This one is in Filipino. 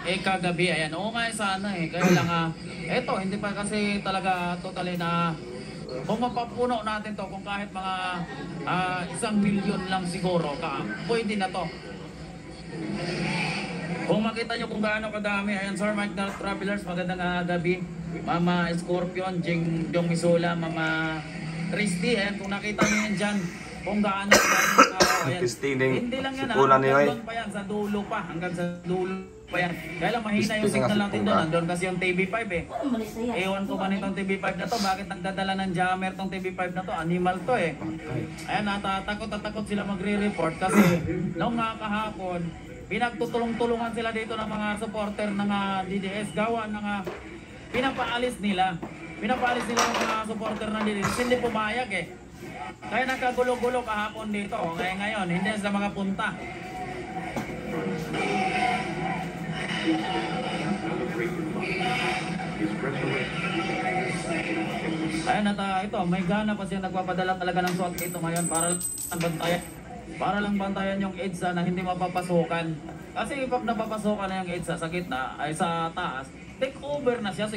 kagabi, ayan, oo nga sana kaya lang eto, hindi pa kasi talaga totally na kung mapapuno natin to, kung kahit mga 1 milyon lang siguro, pwede na to. Kung makita nyo kung gaano kadami, ayan Sir Mike the Travelers, magandang gabi. Mama Scorpion, Jong Misula, Mama Christy, ayan kung nakita nyo yan dyan, kung gaano kadami. Hindi lang yan, hanggang pa yan, sa dulo pa, hanggang sa dulo pa yan. Kaya lang mahina yung signal natin doon, nandun kasi yung TV5 Ewan ko ba nitong TV5 na to, bakit nagdadala ng jammer tong TV5 na to, animal to Ayan, takot sila magre-report kasi noong kahapon, pinagtutulong-tulungan sila dito ng mga supporter ng DDS, gawa ng pinapaalis nila yung mga supporter ng DDS, hindi pumayag kaya nagkagulo-gulo kahapon dito, kaya ngayon hindi sila makapunta. Ayan ito, may gana pa siya nagpapadala talaga ng swag dito ngayon para lang bantayan yung EDSA na hindi mapapasukan. Kasi pag napapasukan na yung EDSA sa gitna ay sa taas, take over na siya.